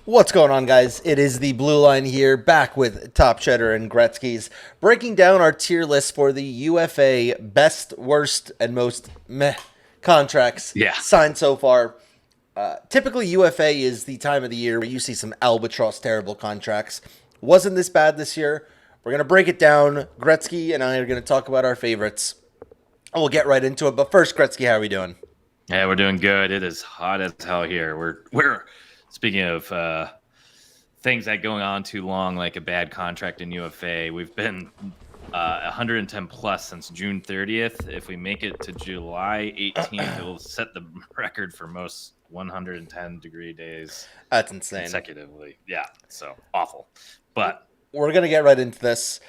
What's going on, guys? It is the Blue Line here, back with Top Cheddar and Gretzky's, breaking down our tier list for the UFA best, worst, and most meh contracts Yeah. signed so far. Typically, UFA is the time of the year where you see some albatross terrible contracts. Wasn't this bad this year? We're going to break it down. Gretzky and I are going to talk about our favorites. And we'll get right into it. But first, Gretzky, how are we doing? Yeah, we're doing good. It is hot as hell here. We're speaking of things that going on too long, like a bad contract in UFA. We've been 110 plus since June 30th. If we make it to July 18th, it will set the record for most 110-degree days That's insane. consecutively. Yeah, so awful. But We're going to get right into this.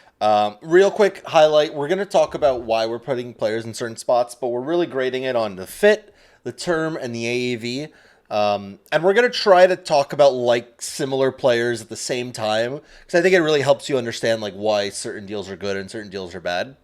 Real quick highlight, we're going to talk about why we're putting players in certain spots, but we're really grading it on the fit, the term, and the AAV. And we're going to try to talk about similar players at the same time, because I think it really helps you understand why certain deals are good and certain deals are bad.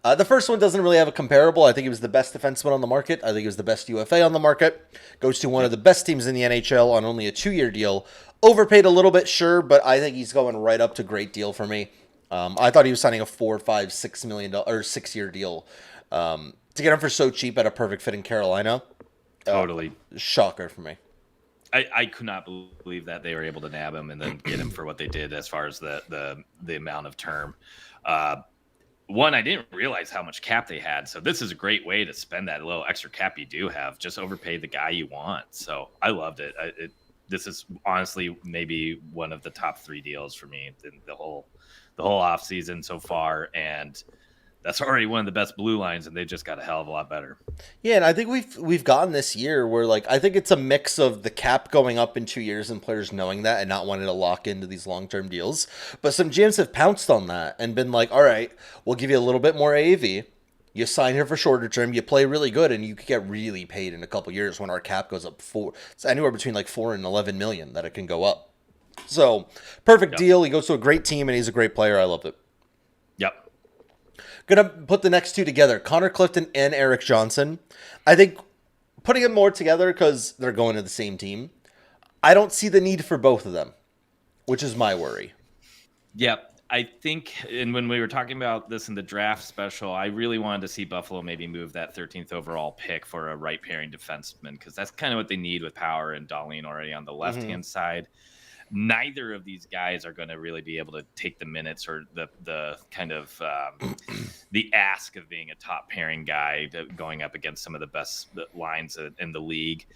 The first one doesn't really have a comparable. I think he was the best defenseman on the market. I think he was the best UFA on the market. Goes to one of the best teams in the NHL on only a 2-year deal. Overpaid a little bit, sure, but I think he's going right up to great deal for me. I thought he was signing a $4, $5, $6 million or 6-year deal. To get him for so cheap at a perfect fit in Carolina, totally. shocker for me. I could not believe that they were able to nab him and then get him for what they did as far as the amount of term. One, I didn't realize how much cap they had. So this is a great way to spend that little extra cap you do have. Just overpay the guy you want. So I loved it. This is honestly maybe one of the top 3 deals for me in the whole off season so far. And that's already one of the best blue lines, and they just got a hell of a lot better. Yeah, and I think we've gotten this year where I think it's a mix of the cap going up in 2 years and players knowing that and not wanting to lock into these long-term deals. But some GMs have pounced on that and been like, all right, we'll give you a little bit more AAV. You sign here for shorter term, you play really good, and you could get really paid in a couple years when our cap goes up it's anywhere between 4 and 11 million that it can go up. So perfect deal. He goes to a great team and he's a great player. I love it. Yep. Gonna put the next two together, Connor Clifton and Eric Johnson. I think putting them more together because they're going to the same team. I don't see the need for both of them, which is my worry. Yep. I think, and when we were talking about this in the draft special, I really wanted to see Buffalo maybe move that 13th overall pick for a right pairing defenseman, because that's kind of what they need with Power and Darlene already on the left-hand side. Neither of these guys are going to really be able to take the minutes or the kind of the ask of being a top pairing guy going up against some of the best lines in the league.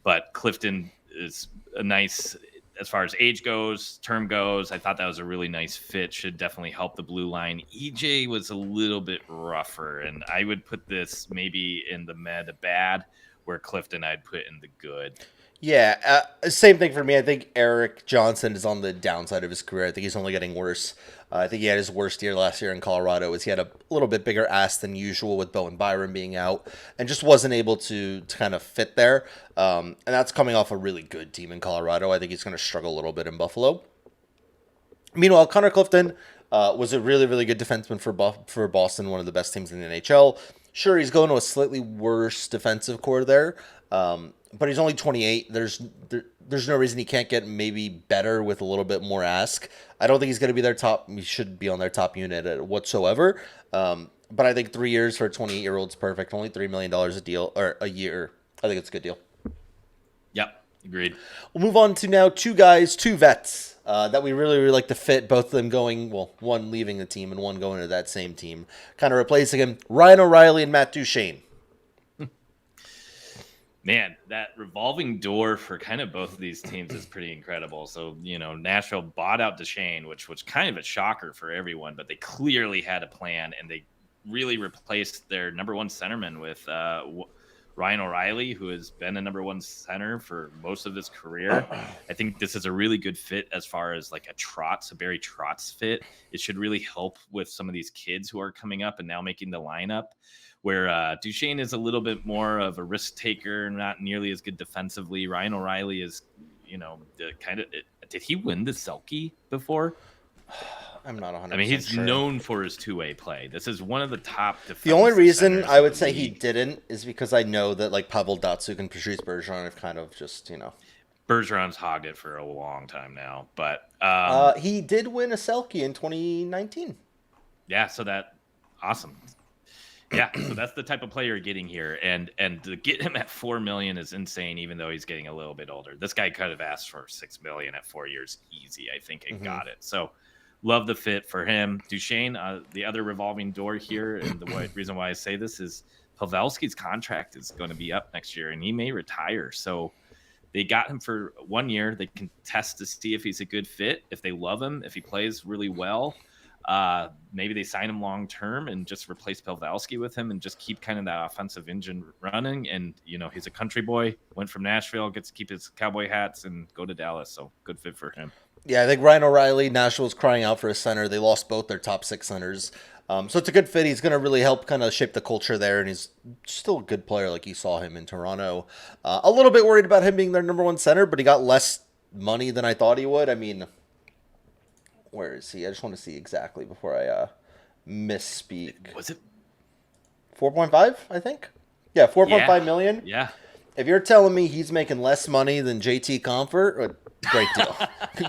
But Clifton is a nice, as far as age goes, term goes. I thought that was a really nice fit. Should definitely help the blue line. EJ was a little bit rougher, and I would put this maybe in the meh to bad, where Clifton I'd put in the good. Yeah, same thing for me. I think Eric Johnson is on the downside of his career. I think he's only getting worse. I think he had his worst year last year in Colorado. He had a little bit bigger ass than usual with Bowen Byram being out, and just wasn't able to kind of fit there. And that's coming off a really good team in Colorado. I think he's going to struggle a little bit in Buffalo. Meanwhile, Connor Clifton was a really, really good defenseman for Boston, one of the best teams in the NHL. Sure, he's going to a slightly worse defensive core there, but he's only 28. There's no reason he can't get maybe better with a little bit more ask. I don't think he's going to be their top. He should be on their top unit whatsoever. But I think 3 years for a 28-year-old is perfect. Only $3 million a deal or a year. I think it's a good deal. Yep, agreed. We'll move on to now two vets that we really, really like to fit. Both of them going, one leaving the team and one going to that same team. Kind of replacing him. Ryan O'Reilly and Matt Duchene. Man, that revolving door for kind of both of these teams is pretty incredible. So, Nashville bought out Duchene, which was kind of a shocker for everyone, but they clearly had a plan, and they really replaced their number one centerman with Ryan O'Reilly, who has been a number one center for most of his career. I think this is a really good fit as far as a Barry Trotz fit. It should really help with some of these kids who are coming up and now making the lineup, where Duchene is a little bit more of a risk taker, not nearly as good defensively. Ryan O'Reilly is, did he win the Selke before? I'm not 100%. I mean, he's sure. known for his two-way play. This is one of the top defensive The only reason centers I would in say the he league. didn't is because I know that Pavel Datsyuk and Patrice Bergeron have kind of just. Bergeron's hogged it for a long time now, but He did win a Selke in 2019. yeah, so that awesome. Yeah, so that's the type of player you're getting here, and to get him at $4 million is insane. Even though he's getting a little bit older, this guy could have asked for $6 million at 4 years, easy, I think, and got it. So, love the fit for him. Duchesne, the other revolving door here, and the reason why I say this is Pavelski's contract is going to be up next year, and he may retire. So, they got him for 1 year. They can test to see if he's a good fit, if they love him, if he plays really well. Maybe they sign him long term and just replace Pavelski with him and just keep kind of that offensive engine running. And he's a country boy, went from Nashville, gets to keep his cowboy hats and go to Dallas. So good fit for him. Yeah, I think Ryan O'Reilly, Nashville's crying out for a center. They lost both their top 6 centers. So it's a good fit. He's going to really help kind of shape the culture there, and he's still a good player like you saw him in Toronto. A little bit worried about him being their number 1 center, but he got less money than I thought he would. I mean, where is he? I just want to see exactly before I misspeak. Was it 4.5, I think? Yeah, 4.5 million. Yeah. If you're telling me he's making less money than JT Compher, great deal.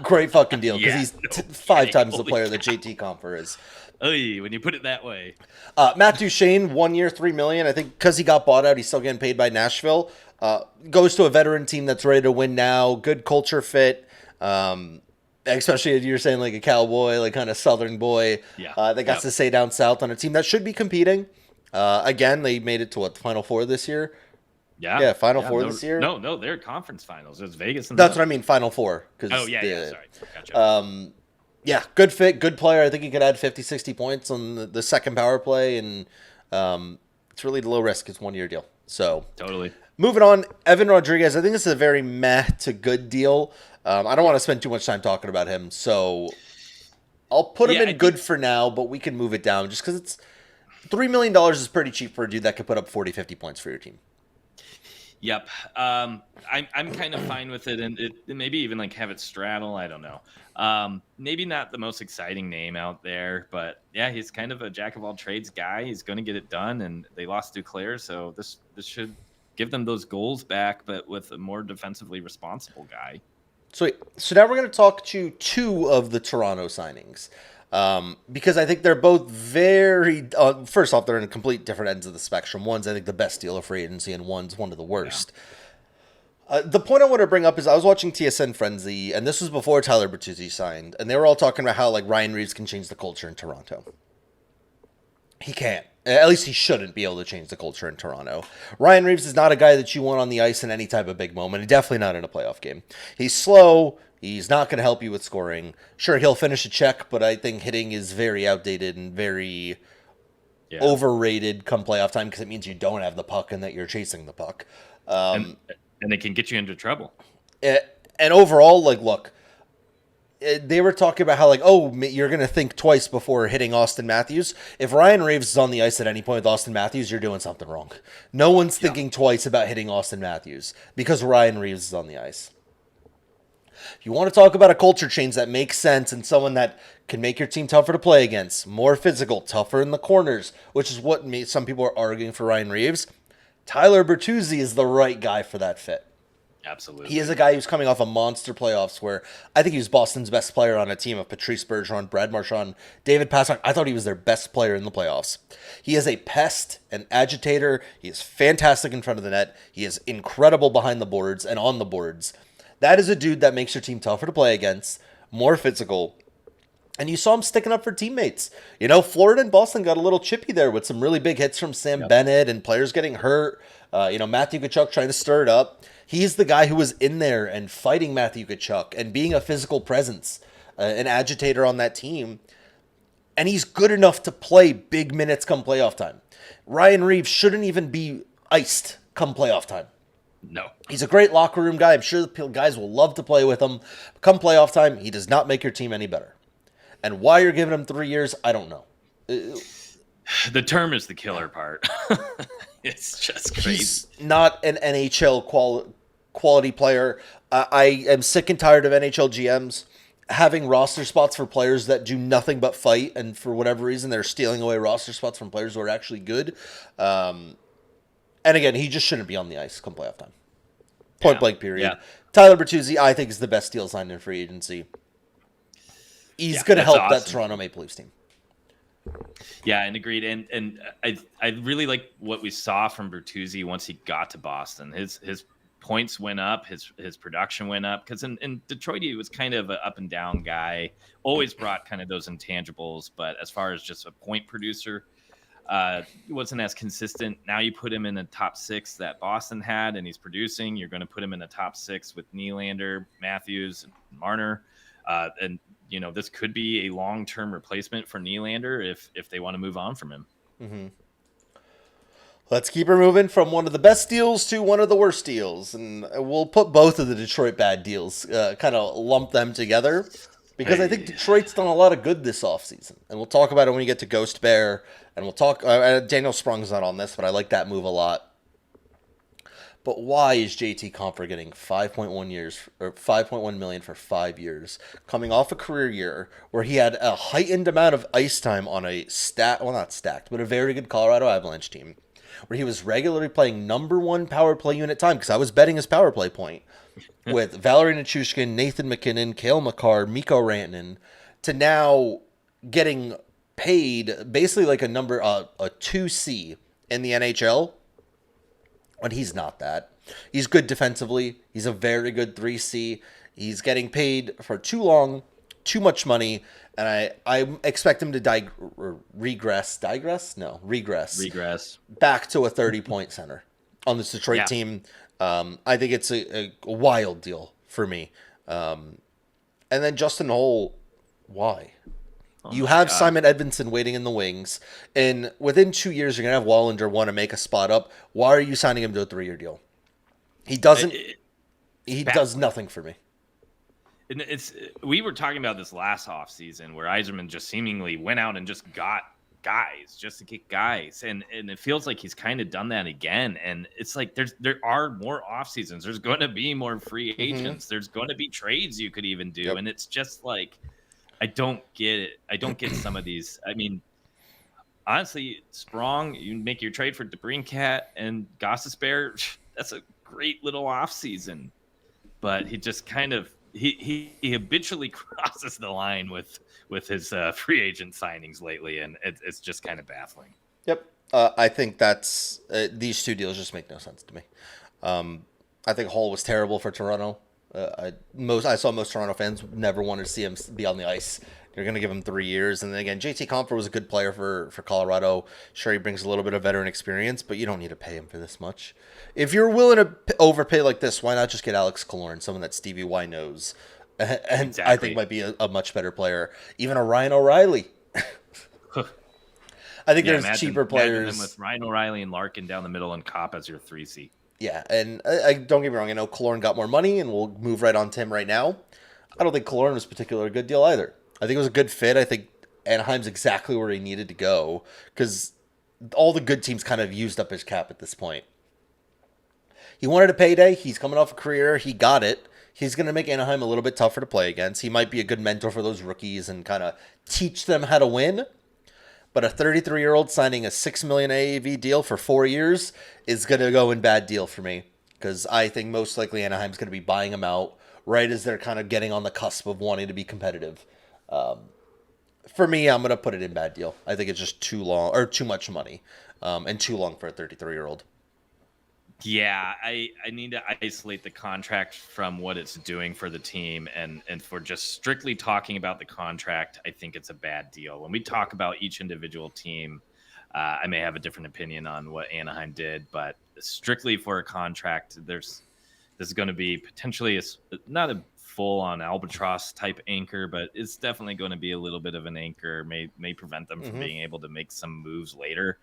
Great fucking deal, because he's 5 times the player that JT Compher is. Oy, when you put it that way. Matt Duchesne, 1 year, $3 million. I think because he got bought out, he's still getting paid by Nashville. Goes to a veteran team that's ready to win now. Good culture fit. Especially as you're saying, like a cowboy, like kind of Southern boy. Yeah. That got to stay down south on a team that should be competing. Again, they made it to the Final Four this year. Yeah, Final Four this year. No, they're conference finals. It was Vegas. And that's what I mean, Final Four. Sorry, gotcha. Yeah, good fit, good player. I think he could add 50, 60 points on the second power play, and it's really low risk. It's 1 year deal. So totally. Moving on, Evan Rodriguez. I think this is a very meh to good deal. I don't want to spend too much time talking about him, so I'll put him in good for now, but we can move it down just because it's $3 million is pretty cheap for a dude that could put up 40, 50 points for your team. Yep. I'm kind of fine with it, and maybe even like have it straddle. I don't know. Maybe not the most exciting name out there, but yeah, he's kind of a jack of all trades guy. He's going to get it done, and they lost Duclair, so this should give them those goals back, but with a more defensively responsible guy. So now we're going to talk to 2 of the Toronto signings. Because I think they're both very... first off, they're in complete different ends of the spectrum. One's, I think, the best deal of free agency, and one's one of the worst. Yeah. The point I want to bring up is I was watching TSN Frenzy, and this was before Tyler Bertuzzi signed, and they were all talking about how like Ryan Reeves can change the culture in Toronto. He can't. At least he shouldn't be able to change the culture in Toronto. Ryan Reeves is not a guy that you want on the ice in any type of big moment, and definitely not in a playoff game. He's slow. He's not going to help you with scoring. Sure, he'll finish a check, but I think hitting is very outdated and very overrated come playoff time because it means you don't have the puck and that you're chasing the puck. And it can get you into trouble. And overall, like, look, they were talking about how, like, you're going to think twice before hitting Austin Matthews. If Ryan Reeves is on the ice at any point with Austin Matthews, you're doing something wrong. No one's thinking twice about hitting Austin Matthews because Ryan Reeves is on the ice. If you want to talk about a culture change that makes sense and someone that can make your team tougher to play against, more physical, tougher in the corners, which is what some people are arguing for Ryan Reeves, Tyler Bertuzzi is the right guy for that fit. Absolutely. He is a guy who's coming off a monster playoffs where I think he was Boston's best player on a team of Patrice Bergeron, Brad Marchand, David Pastrnak. I thought he was their best player in the playoffs. He is a pest, an agitator. He is fantastic in front of the net. He is incredible behind the boards and on the boards. That is a dude that makes your team tougher to play against, more physical. And you saw him sticking up for teammates. Florida and Boston got a little chippy there with some really big hits from Sam Bennett and players getting hurt. Matthew Tkachuk trying to stir it up. He's the guy who was in there and fighting Matthew Tkachuk and being a physical presence, an agitator on that team. And he's good enough to play big minutes come playoff time. Ryan Reeves shouldn't even be iced come playoff time. No. He's a great locker room guy. I'm sure the guys will love to play with him. Come playoff time, he does not make your team any better. And why you're giving him 3 years, I don't know. The term is the killer part. It's just crazy. He's not an NHL quality player. I am sick and tired of NHL GMs having roster spots for players that do nothing but fight, and for whatever reason, they're stealing away roster spots from players who are actually good. And again, he just shouldn't be on the ice come playoff time. Point blank, period. Tyler Bertuzzi, I think, is the best deal signed in free agency. He's Yeah, going to that's help that awesome. Toronto Maple Leafs team. Yeah, and agreed. And I really like what we saw from Bertuzzi once he got to Boston. His points went up, his production went up, because in Detroit he was kind of an up and down guy. Always brought kind of those intangibles, but as far as just a point producer, he wasn't as consistent. Now you put him in the top six that Boston had, and he's producing. You're going to put him in the top six with Nylander, Matthews, and Marner, and this could be a long-term replacement for Nylander if they want to move on from him. Mm-hmm. Let's keep her moving from one of the best deals to one of the worst deals, and we'll put both of the Detroit bad deals, kind of lump them together, because I think Detroit's done a lot of good this offseason, and we'll talk about it when we get to Ghost Bear, and we'll talk. Daniel Sprung's not on this, but I like that move a lot. But why is JT Compher getting 5.1 million for 5 years, coming off a career year where he had a heightened amount of ice time on a not stacked, but a very good Colorado Avalanche team, where he was regularly playing number one power play unit time, because I was betting his power play point with Valerie Nichushkin, Nathan McKinnon, Cale Makar, Mikko Rantanen, to now getting paid basically like a 2C in the NHL. When he's not that. He's good defensively. He's a very good 3C. He's getting paid for too long, too much money, and I expect him to regress back to a 30-point center on this Detroit team. I think it's a wild deal for me. And then Justin Holl, why? You have Simon Edvinsson waiting in the wings, and within 2 years, you're going to have Wallinger want to make a spot up. Why are you signing him to a 3-year deal? He doesn't. He does nothing for me. And we were talking about this last offseason where Yzerman just seemingly went out and just got guys just to get guys, and it feels like he's kind of done that again. And it's like there are more off seasons. There's going to be more free agents. There's going to be trades you could even do, and it's just like, I don't get it. I don't get some of these. I mean, honestly, Sprong, you make your trade for DeBrincat and Gostisbehere. That's a great little offseason. But he just kind of he habitually crosses the line with his free agent signings lately, and it's just kind of baffling. Yep. I think that's these two deals just make no sense to me. I think Hall was terrible for Toronto. I saw most Toronto fans never wanted to see him be on the ice. They're going to give him 3 years. And then again, JT Compher was a good player for Colorado. Sure, he brings a little bit of veteran experience, but you don't need to pay him for this much. If you're willing to overpay like this, why not just get Alex Killorn, someone that Stevie Y knows, and exactly. I think might be a much better player. Even a Ryan O'Reilly. I think there's cheaper players. With Ryan O'Reilly and Larkin down the middle and Kopp as your 3C. Yeah, and I don't get me wrong. I know Killorn got more money, and we'll move right on to him right now. I don't think Killorn was particularly a good deal either. I think it was a good fit. I think Anaheim's exactly where he needed to go, because all the good teams kind of used up his cap at this point. He wanted a payday. He's coming off a career. He got it. He's going to make Anaheim a little bit tougher to play against. He might be a good mentor for those rookies and kind of teach them how to win. But a 33-year-old signing a $6 million AAV deal for 4 years is going to go in bad deal for me, because I think most likely Anaheim's going to be buying him out right as they're kind of getting on the cusp of wanting to be competitive. For me, I'm going to put it in bad deal. I think it's just too long, or too much money, and too long for a 33-year-old. Yeah, I need to isolate the contract from what it's doing for the team, and for just strictly talking about the contract, I think it's a bad deal. When we talk about each individual team, I may have a different opinion on what Anaheim did, but strictly for a contract, this is going to be potentially not a full-on albatross type anchor, but it's definitely going to be a little bit of an anchor. May prevent them from being able to make some moves later.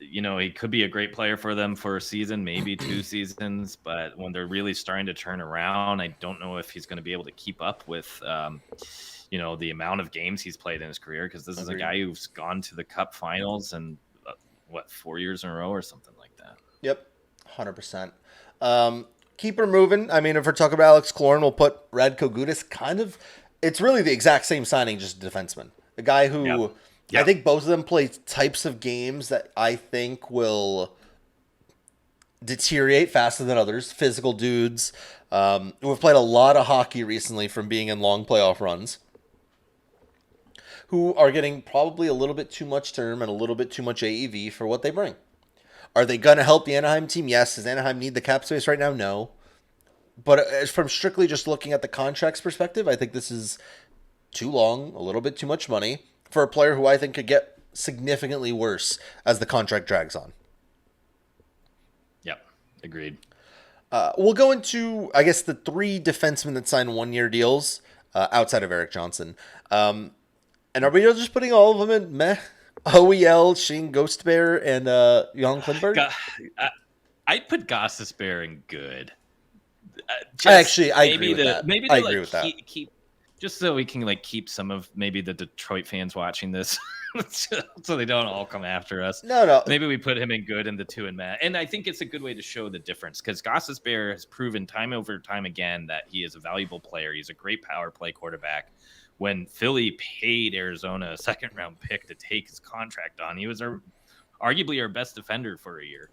He could be a great player for them for a season, maybe 2 seasons, but when they're really starting to turn around, I don't know if he's going to be able to keep up with, the amount of games he's played in his career, because this is a guy who's gone to the Cup Finals and 4 years in a row or something like that. Yep, 100%. Keep her moving. I mean, if we're talking about Alex Killorn, we'll put Radko Gudas it's really the exact same signing, just a defenseman. A guy who... Yep. I think both of them play types of games that I think will deteriorate faster than others, physical dudes who have played a lot of hockey recently from being in long playoff runs, who are getting probably a little bit too much term and a little bit too much AEV for what they bring. Are they going to help the Anaheim team? Yes. Does Anaheim need the cap space right now? No. But from strictly just looking at the contracts perspective, I think this is too long, a little bit too much money for a player who I think could get significantly worse as the contract drags on. Yep, agreed. We'll go into, I guess, the three defensemen that signed 1 year deals outside of Eric Johnson. And are we just putting all of them in meh? OEL, Shane Ghostbear, and Jan Klingberg? I'd put Gossesbear in good. I agree with that. Maybe I agree with that. Keep just so we can like keep some of maybe the Detroit fans watching this, so they don't all come after us. No. Maybe we put him in good and the two in Matt. And I think it's a good way to show the difference because Gossesbear has proven time over time again that he is a valuable player. He's a great power play quarterback. When Philly paid Arizona a second-round pick to take his contract on, he was arguably our best defender for a year.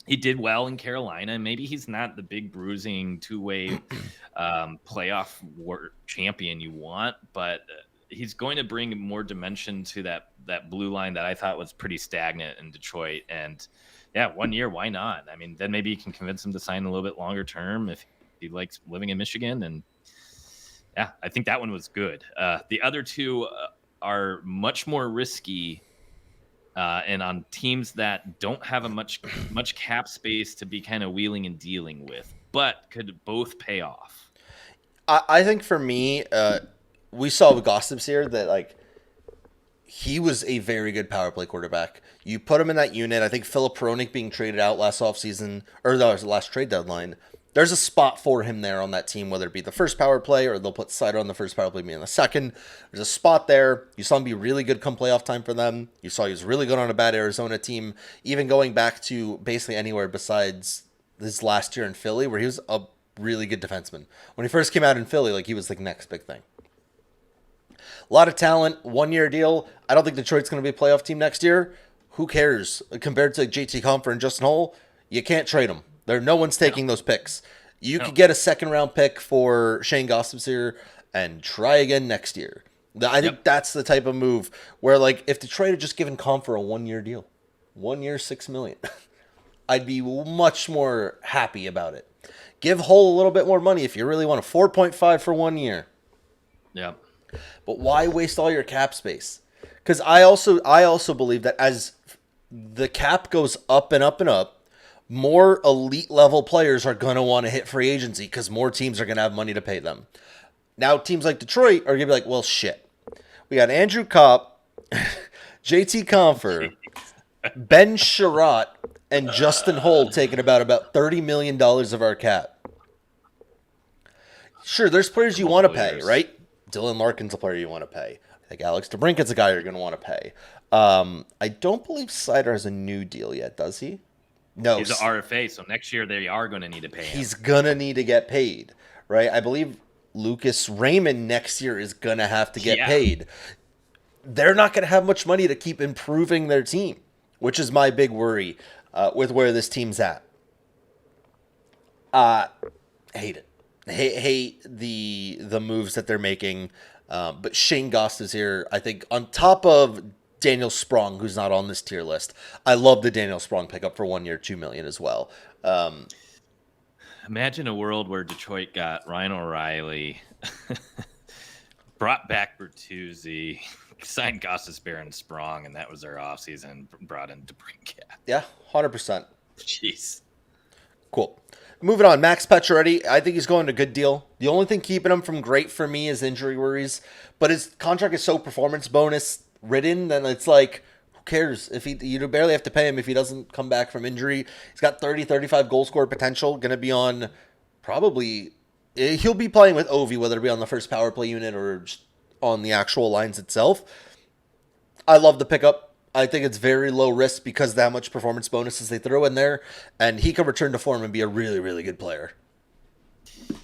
He did well in Carolina. Maybe he's not the big bruising two-way playoff champion you want, but he's going to bring more dimension to that blue line that I thought was pretty stagnant in Detroit. And yeah, 1 year, why not? I mean, then maybe you can convince him to sign a little bit longer term if he likes living in Michigan. And yeah, I think that one was good. The other two are much more risky. And on teams that don't have a much cap space to be kind of wheeling and dealing with, but could both pay off. I think for me, we saw with Gossips here that like he was a very good power play quarterback. You put him in that unit. I think Philip Peronic being traded out last offseason, or that was the last trade deadline. There's a spot for him there on that team, whether it be the first power play or they'll put Sider on the first power play, me on the second. There's a spot there. You saw him be really good come playoff time for them. You saw he was really good on a bad Arizona team, even going back to basically anywhere besides this last year in Philly, where he was a really good defenseman. When he first came out in Philly, like he was the next big thing. A lot of talent, 1 year deal. I don't think Detroit's going to be a playoff team next year. Who cares? Compared to JT Compher and Justin Hull, you can't trade them. No one's taking those picks. You could get a second round pick for Shane Gossips here and try again next year. I think that's the type of move where, like, if Detroit had just given Compher a 1 year deal, 1 year, $6 million, I'd be much more happy about it. Give Hull a little bit more money if you really want a 4.5 for 1 year. Yeah. But why waste all your cap space? Because I also believe that as the cap goes up and up and up, more elite level players are going to want to hit free agency because more teams are going to have money to pay them. Now, teams like Detroit are going to be like, well, shit. We got Andrew Kopp, JT Compher, Ben Sherratt, and Justin Hull taking about $30 million of our cap. Sure, there's players you want to pay, right? Dylan Larkin's a player you want to pay. I think Alex DeBrincat's a guy you're going to want to pay. I don't believe Sider has a new deal yet, does he? No. He's an RFA, so next year they are going to need to pay him. He's going to need to get paid, right? I believe Lucas Raymond next year is going to have to get paid. They're not going to have much money to keep improving their team, which is my big worry with where this team's at. Hate it. Hate the moves that they're making. But Shane Goss is here, I think, on top of Daniel Sprong, who's not on this tier list. I love the Daniel Sprong pickup for 1 year, $2 million as well. Imagine a world where Detroit got Ryan O'Reilly, brought back Bertuzzi, signed Gossesbear and Sprong, and that was their offseason, brought in DeBrincat. Yeah, 100%. Jeez. Cool. Moving on, Max Pacioretty, I think he's going to a good deal. The only thing keeping him from great for me is injury worries, but his contract is so performance bonus ridden that it's like, who cares? If you barely have to pay him if he doesn't come back from injury. He's got 35 goal scorer potential, going to be on probably, he'll be playing with Ovi, whether it be on the first power play unit or just on the actual lines itself. I love the pickup. I think it's very low risk because of how much performance bonuses they throw in there, and he can return to form and be a really, really good player.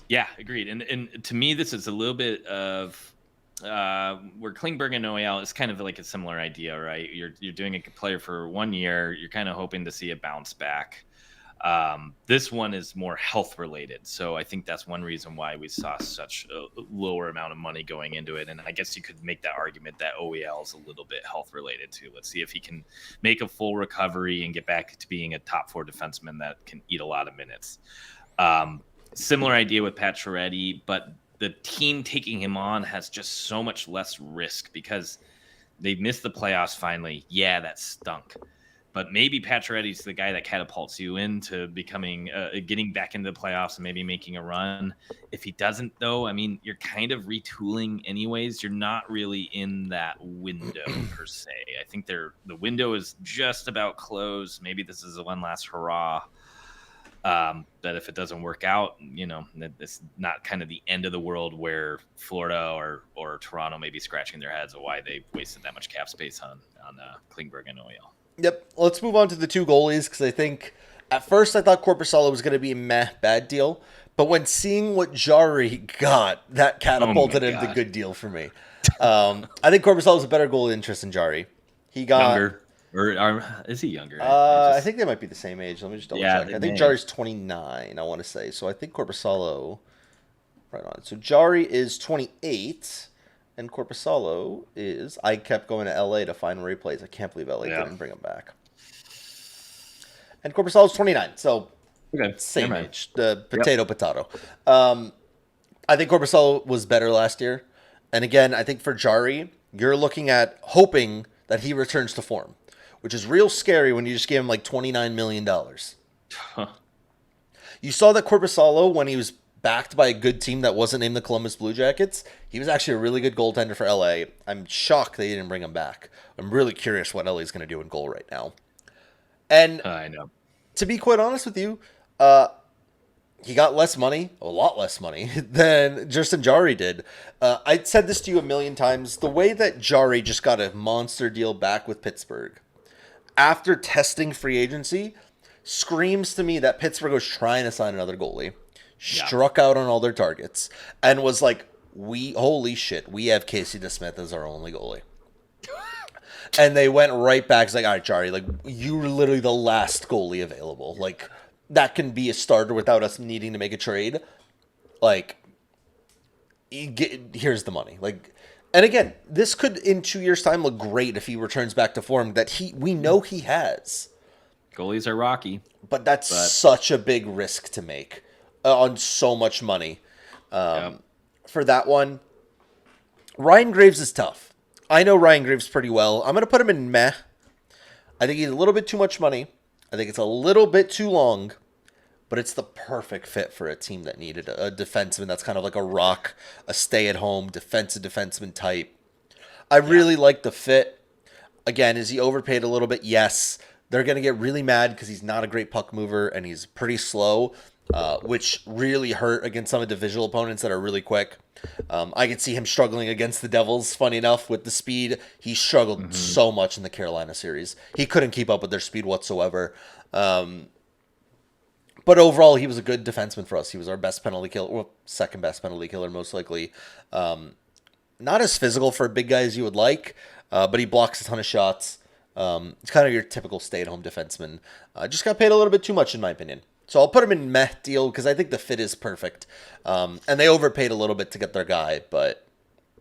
Yeah, agreed. And to me, this is a little bit of where Klingberg and Noel is kind of like a similar idea, right? You're doing a player for 1 year. You're kind of hoping to see a bounce back. This one is more health related. So I think that's one reason why we saw such a lower amount of money going into it. And I guess you could make that argument that OEL is a little bit health related too. Let's see if he can make a full recovery and get back to being a top 4 defenseman that can eat a lot of minutes. Similar idea with Pacioretty, but the team taking him on has just so much less risk because they missed the playoffs finally. Yeah, that stunk. But maybe Pacioretty's the guy that catapults you into becoming, getting back into the playoffs and maybe making a run. If he doesn't, though, I mean, you're kind of retooling anyways. You're not really in that window per se. I think the window is just about closed. Maybe this is a one last hurrah. That if it doesn't work out, it's not kind of the end of the world where Florida or Toronto may be scratching their heads of why they wasted that much cap space on Klingberg and OEL. Yep. Let's move on to the 2 goalies because I think at first I thought Korpisalo was going to be a bad deal, but when seeing what Jari got, that catapulted him the good deal for me. I think Korpisalo is a better goalie than Tristan Jarry. He got younger. Or is he younger? I think they might be the same age. Let me just double check. I think Jari's 29, I want to say. So I think Korpisalo, right on. So Jari is 28, and Korpisalo is, I kept going to LA to find where he plays. I can't believe LA didn't bring him back. And Korpisalo's 29, so same age. The potato. I think Korpisalo was better last year. And again, I think for Jari, you're looking at hoping that he returns to form, which is real scary when you just gave him like $29 million. You saw that Korpisalo, when he was backed by a good team that wasn't named the Columbus Blue Jackets, he was actually a really good goaltender for LA. I'm shocked they didn't bring him back. I'm really curious what LA is going to do in goal right now. And I know. To be quite honest with you, he got less money, a lot less money, than Tristan Jarry did. I said this to you a million times. The way that Jarry just got a monster deal back with Pittsburgh, after testing free agency, screams to me that Pittsburgh was trying to sign another goalie, struck out on all their targets, and was like, holy shit, we have Casey DeSmith as our only goalie. And they went right back. It's like, all right, Jarry, like, you're literally the last goalie available. Like, that can be a starter without us needing to make a trade. Like, here's the money. Like, and again, this could in 2 years' time look great if he returns back to form that we know he has. Goalies are rocky, but that's such a big risk to make on so much money. For that one, Ryan Graves is tough. I know Ryan Graves pretty well. I'm going to put him in meh. I think he's a little bit too much money. I think it's a little bit too long, but it's the perfect fit for a team that needed a defenseman that's kind of like a rock, a stay-at-home defensive defenseman type. I really like the fit. Again, is he overpaid a little bit? Yes. They're going to get really mad because he's not a great puck mover and he's pretty slow, which really hurt against some of the divisional opponents that are really quick. I could see him struggling against the Devils, funny enough, with the speed. He struggled so much in the Carolina series. He couldn't keep up with their speed whatsoever. But overall, he was a good defenseman for us. He was our best penalty killer, well, second best penalty killer, most likely. Not as physical for a big guy as you would like, but he blocks a ton of shots. It's kind of your typical stay-at-home defenseman. Just got paid a little bit too much, in my opinion. So I'll put him in meh deal because I think the fit is perfect. And they overpaid a little bit to get their guy, but...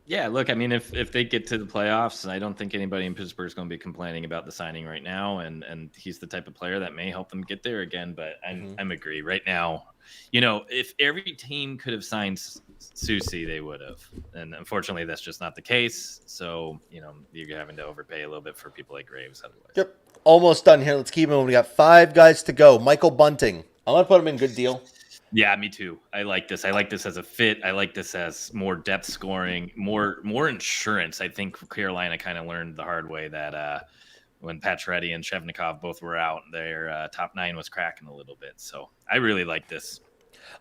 Yeah, look, I mean, if they get to the playoffs, I don't think anybody in Pittsburgh is going to be complaining about the signing right now, and he's the type of player that may help them get there again, but I'm agree. Right now, if every team could have signed Susie, they would have. And unfortunately, that's just not the case. So, you're having to overpay a little bit for people like Graves otherwise. Yep. Almost done here. Let's keep moving. We got 5 guys to go. Michael Bunting. I'm going to put him in good deal. Yeah, me too. I like this. I like this as a fit. I like this as more depth scoring, more insurance. I think Carolina kind of learned the hard way that when Pacioretty and Shevnikov both were out, their top 9 was cracking a little bit. So I really like this.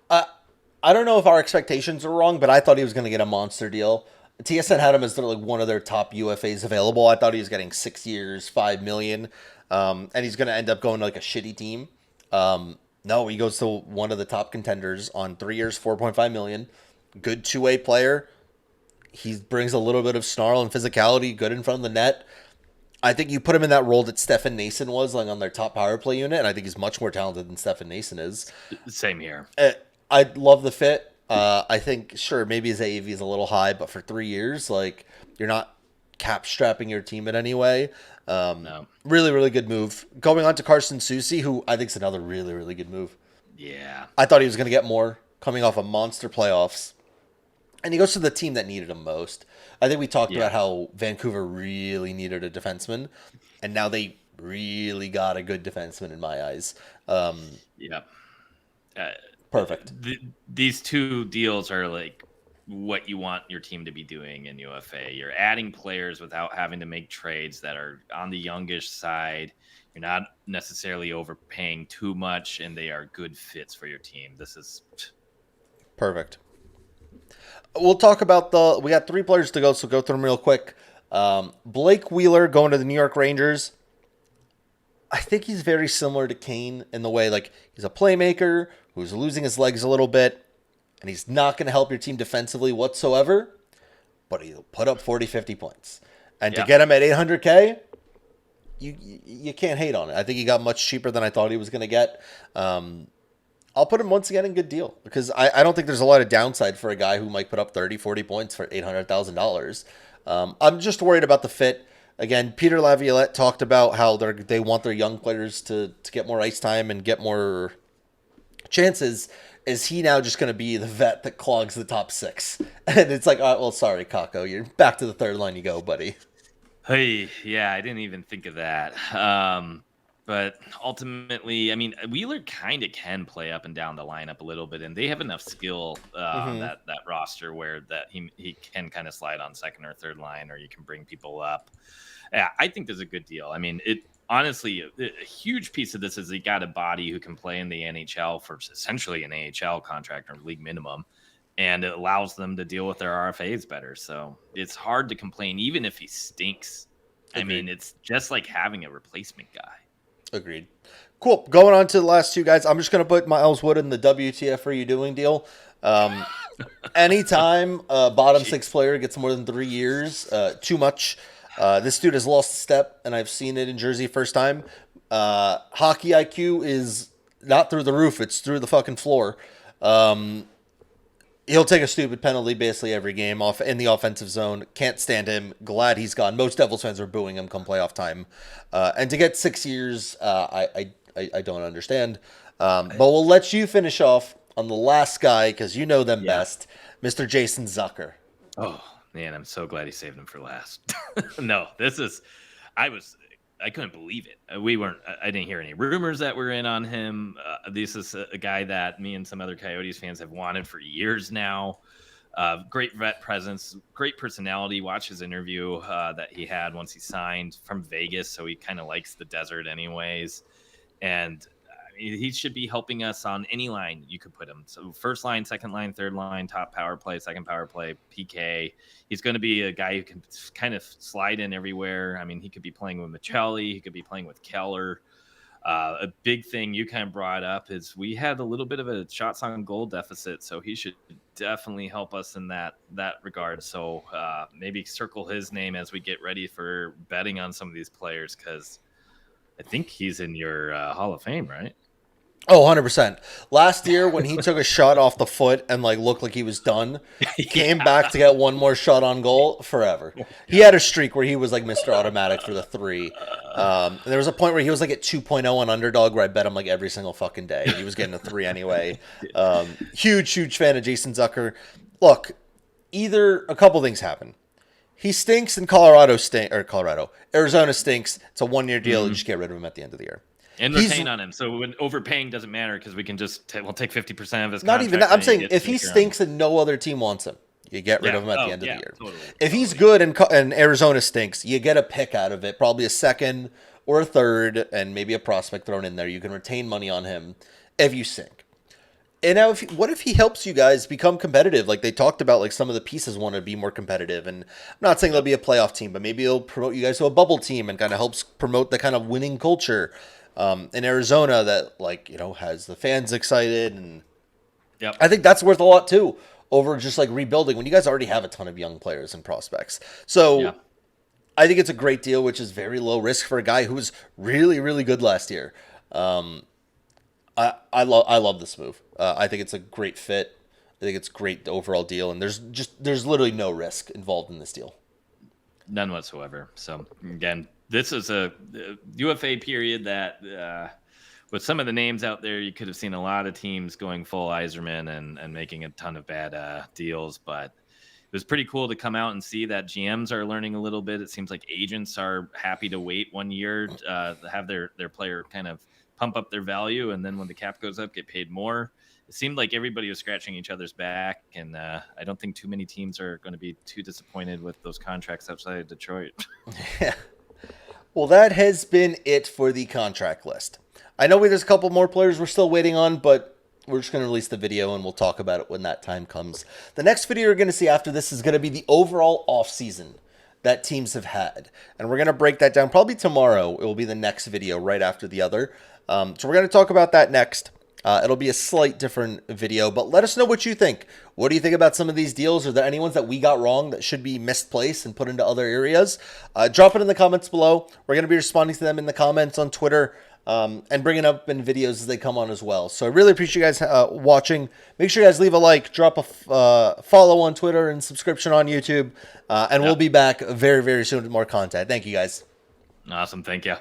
I don't know if our expectations are wrong, but I thought he was going to get a monster deal. TSN had him as one of their top UFAs available. I thought he was getting 6 years, $5 million, and he's going to end up going to like a shitty team. No, he goes to one of the top contenders on 3 years, $4.5 million. Good two-way player. He brings a little bit of snarl and physicality, good in front of the net. I think you put him in that role that Stefan Nason was, like on their top power play unit, and I think he's much more talented than Stefan Nason is. Same here. I love the fit. I think sure maybe his AAV is a little high, but for 3 years, like you're not cap strapping your team in any way. No. Really, really good move. Going on to Carson Soucy, who I think is another really, really good move. Yeah. I thought he was going to get more coming off a monster playoffs. And he goes to the team that needed him most. I think we talked about how Vancouver really needed a defenseman, and now they really got a good defenseman in my eyes. Yeah. Perfect. These two deals are like what you want your team to be doing in UFA. You're adding players without having to make trades that are on the youngish side. You're not necessarily overpaying too much, and they are good fits for your team. This is perfect. We'll talk about we got 3 players to go, so go through them real quick. Blake Wheeler going to the New York Rangers. I think he's very similar to Kane in the way, like, he's a playmaker who's losing his legs a little bit, and he's not going to help your team defensively whatsoever, but he'll put up 40, 50 points. And to get him at $800K, you can't hate on it. I think he got much cheaper than I thought he was going to get. I'll put him once again in good deal because I don't think there's a lot of downside for a guy who might put up 30, 40 points for $800,000. I'm just worried about the fit. Again, Peter Laviolette talked about how they want their young players to get more ice time and get more chances. Is he now just going to be the vet that clogs the top 6? And it's like, well, sorry, Kako, you're back to the third line you go, buddy. Hey, yeah, I didn't even think of that. But ultimately, I mean, Wheeler kind of can play up and down the lineup a little bit, and they have enough skill on that roster where that he can kind of slide on second or third line, or you can bring people up. Yeah, I think there's a good deal. I mean, it honestly, a huge piece of this is he got a body who can play in the NHL for essentially an AHL contract or league minimum, and it allows them to deal with their RFAs better. So it's hard to complain, even if he stinks. Agreed. I mean, it's just like having a replacement guy. Agreed. Cool. Going on to the last 2 guys, I'm just going to put Miles Wood in the WTF are you doing deal. Anytime a bottom 6 player gets more than 3 years, too much. This dude has lost a step, and I've seen it in Jersey first time. Hockey IQ is not through the roof. It's through the fucking floor. He'll take a stupid penalty basically every game off in the offensive zone. Can't stand him. Glad he's gone. Most Devils fans are booing him come playoff time. And to get 6 years, I don't understand. But we'll let you finish off on the last guy because you know them best, Mr. Jason Zucker. Oh, man, I'm so glad he saved him for last. No, I couldn't believe it. I didn't hear any rumors that were in on him. This is a guy that me and some other Coyotes fans have wanted for years now. Great vet presence, great personality. Watch his interview that he had once he signed from Vegas. So he kind of likes the desert anyways. And he should be helping us on any line you could put him. So first line, second line, third line, top power play, second power play, PK. He's going to be a guy who can kind of slide in everywhere. I mean, he could be playing with Michelli. He could be playing with Keller. A big thing you kind of brought up is we had a little bit of a shots on goal deficit, so he should definitely help us in that regard. So maybe circle his name as we get ready for betting on some of these players because I think he's in your Hall of Fame, right? Oh, 100%. Last year when he took a shot off the foot and like looked like he was done, came back to get one more shot on goal forever. He had a streak where he was like Mr. Automatic for the 3. And there was a point where he was like at 2.0 on Underdog where I bet him like every single fucking day. He was getting a 3 anyway. Huge fan of Jason Zucker. Look, either a couple things happen. He stinks and Arizona stinks. It's a 1-year deal. You just get rid of him at the end of the year. And retain on him. So when overpaying doesn't matter because we can just we'll take 50% of his not even that. I'm saying if he stinks and no other team wants him, you get rid of him at the end of the year. Totally. If he's good and Arizona stinks, you get a pick out of it, probably a second or a third, and maybe a prospect thrown in there. You can retain money on him if you sink. And now, what if he helps you guys become competitive? Like they talked about, like some of the pieces want to be more competitive. And I'm not saying they'll be a playoff team, but maybe he'll promote you guys to a bubble team and kind of helps promote the kind of winning culture in Arizona that, like, you know, has the fans excited. And I think that's worth a lot too over just like rebuilding when you guys already have a ton of young players and prospects. So I think it's a great deal, which is very low risk for a guy who was really, really good last year. I love this move. I think it's a great fit. I think it's a great overall deal, and there's literally no risk involved in this deal. None whatsoever. So again, this is a UFA period that with some of the names out there, you could have seen a lot of teams going full Iserman and making a ton of bad deals, but it was pretty cool to come out and see that GMs are learning a little bit. It seems like agents are happy to wait 1 year to have their player kind of pump up their value, and then when the cap goes up, get paid more. It seemed like everybody was scratching each other's back, and I don't think too many teams are going to be too disappointed with those contracts outside of Detroit. Yeah. Well, that has been it for the contract list. I know there's a couple more players we're still waiting on, but we're just going to release the video and we'll talk about it when that time comes. The next video you're going to see after this is going to be the overall offseason that teams have had. And we're going to break that down probably tomorrow. It will be the next video right after the other. So we're going to talk about that next. It'll be a slight different video, but let us know what you think. What do you think about some of these deals? Are there any ones that we got wrong that should be misplaced and put into other areas? Drop it in the comments below. We're going to be responding to them in the comments on Twitter and bringing up in videos as they come on as well. So I really appreciate you guys watching. Make sure you guys leave a like, drop a follow on Twitter and subscription on YouTube. And we'll be back very, very soon with more content. Thank you guys. Awesome. Thank you.